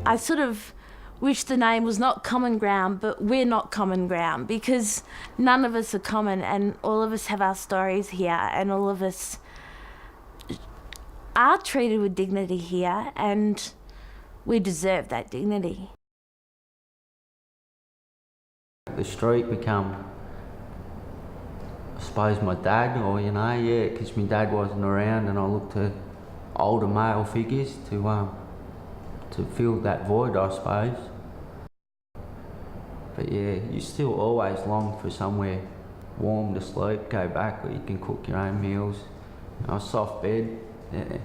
I sort of wish the name was not Common Ground, but we're not common ground, because none of us are common, and all of us have our stories here, and all of us are treated with dignity here, and we deserve that dignity. The street become, I suppose, my dad, or because my dad wasn't around, and I looked to older male figures to fill that void, I suppose. But yeah, you still always long for somewhere warm to sleep, go back where you can cook your own meals. A soft bed, yeah.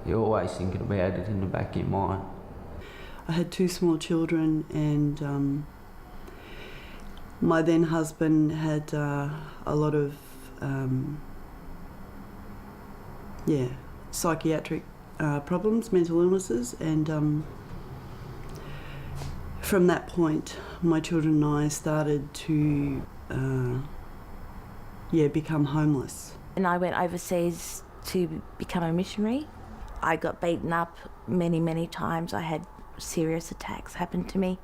You're always thinking about it in the back of your mind. I had 2 small children, and my then husband had a lot of psychiatric problems, mental illnesses, and from that point my children and I started to become homeless. And I went overseas to become a missionary. I got beaten up many, many times. I had serious attacks happen to me.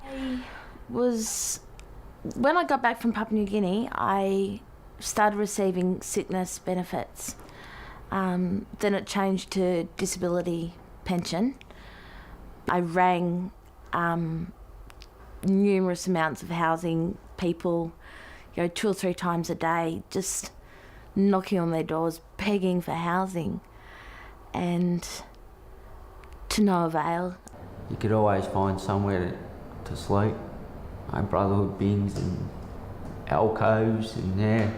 When I got back from Papua New Guinea, I started receiving sickness benefits. Then it changed to disability pension. I rang numerous amounts of housing people, 2 or 3 times a day, just knocking on their doors, begging for housing, and to no avail. You could always find somewhere to sleep. Brotherhood bins and alcoves, and it'd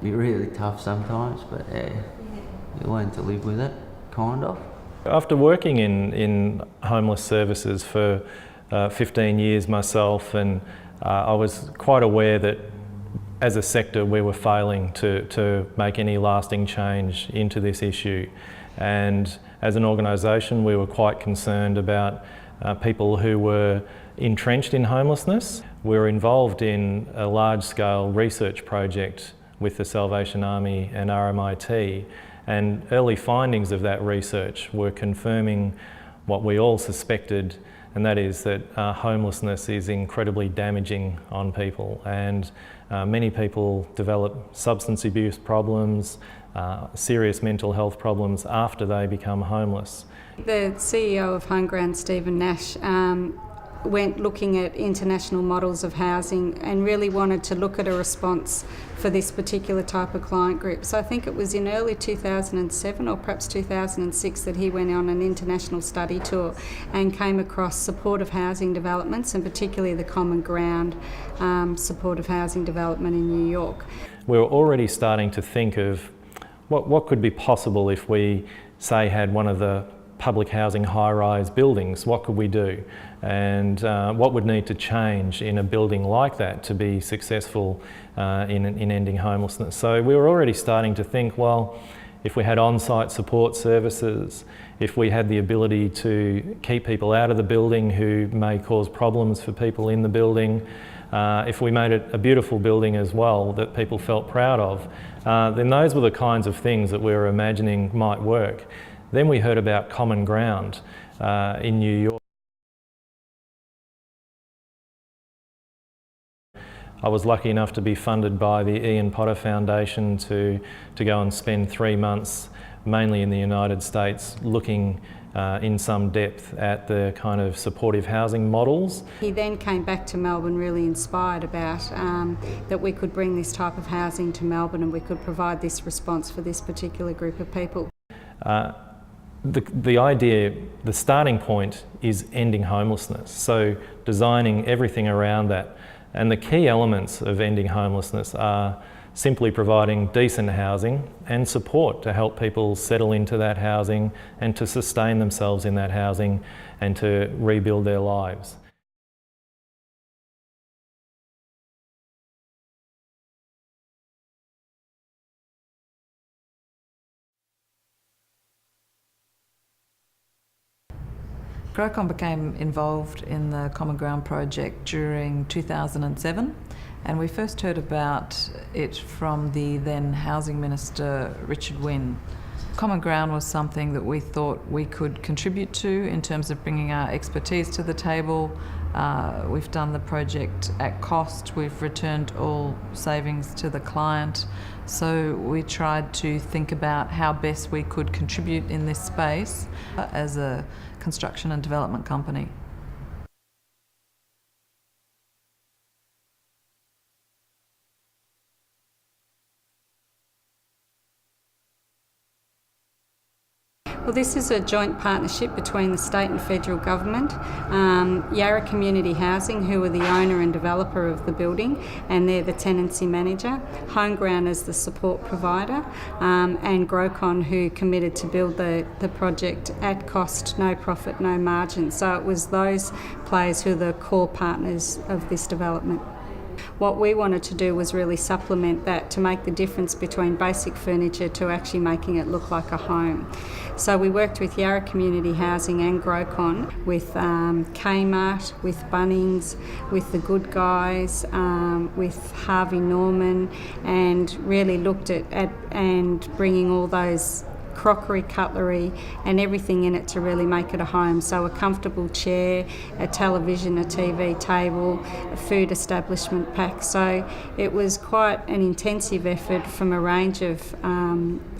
be really tough sometimes, but you learn to live with it, kind of. After working in homeless services for 15 years myself, and I was quite aware that as a sector we were failing to make any lasting change into this issue. And as an organisation we were quite concerned about people who were entrenched in homelessness. We were involved in a large-scale research project with the Salvation Army and RMIT, and early findings of that research were confirming what we all suspected, and that is that homelessness is incredibly damaging on people, and many people develop substance abuse problems, serious mental health problems after they become homeless. The CEO of Homeground, Stephen Nash, went looking at international models of housing and really wanted to look at a response for this particular type of client group. So I think it was in early 2007 or perhaps 2006 that he went on an international study tour and came across supportive housing developments, and particularly the Common Ground supportive housing development in New York. We were already starting to think of what could be possible if we, say, had one of the public housing high-rise buildings. What could we do? And what would need to change in a building like that to be successful in ending homelessness? So we were already starting to think, well, if we had on-site support services, if we had the ability to keep people out of the building who may cause problems for people in the building, if we made it a beautiful building as well that people felt proud of, then those were the kinds of things that we were imagining might work. Then we heard about Common Ground in New York. I was lucky enough to be funded by the Ian Potter Foundation to go and spend 3 months, mainly in the United States, looking in some depth at the kind of supportive housing models. He then came back to Melbourne really inspired about that we could bring this type of housing to Melbourne and we could provide this response for this particular group of people. The idea, the starting point is ending homelessness, so designing everything around that. And the key elements of ending homelessness are simply providing decent housing and support to help people settle into that housing and to sustain themselves in that housing and to rebuild their lives. Grocon became involved in the Common Ground project during 2007, and we first heard about it from the then Housing Minister Richard Wynne. Common Ground was something that we thought we could contribute to in terms of bringing our expertise to the table. We've done the project at cost. We've returned all savings to the client. So we tried to think about how best we could contribute in this space as a construction and development company. Well, this is a joint partnership between the state and federal government, Yarra Community Housing, who are the owner and developer of the building, and they're the tenancy manager, Homeground as the support provider, and Grocon, who committed to build the project at cost, no profit, no margin. So it was those players who are the core partners of this development. What we wanted to do was really supplement that to make the difference between basic furniture to actually making it look like a home. So we worked with Yarra Community Housing and Grocon, with Kmart, with Bunnings, with The Good Guys, with Harvey Norman, and really looked at and bringing all those crockery, cutlery and everything in it to really make it a home. So a comfortable chair, a television, a TV table, a food establishment pack. So it was quite an intensive effort from a range of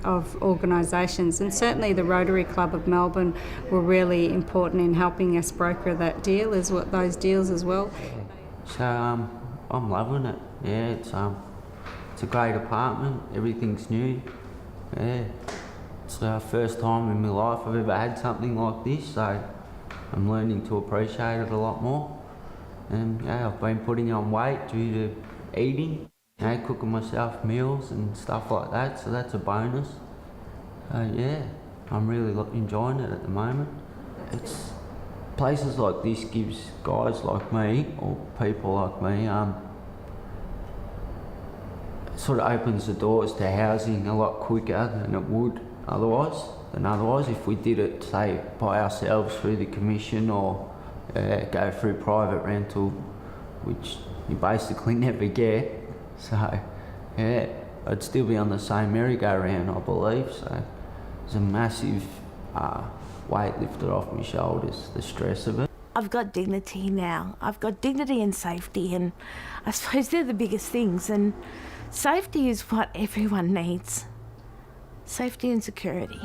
organisations, and certainly the Rotary Club of Melbourne were really important in helping us broker that deal, those deals as well. So I'm loving it. Yeah, it's a great apartment. Everything's new. Yeah. It's the first time in my life I've ever had something like this, so I'm learning to appreciate it a lot more. And yeah, I've been putting on weight due to eating, cooking myself meals and stuff like that, so that's a bonus. So yeah, I'm really enjoying it at the moment. It's places like this gives guys like me, or people like me, sort of opens the doors to housing a lot quicker than it would otherwise if we did it, say, by ourselves through the commission, or go through private rental, which you basically never get. So yeah, I'd still be on the same merry-go-round, I believe. So it's a massive weight lifted off my shoulders, the stress of it. I've got dignity now. I've got dignity and safety, and I suppose they're the biggest things, and safety is what everyone needs. Safety and security.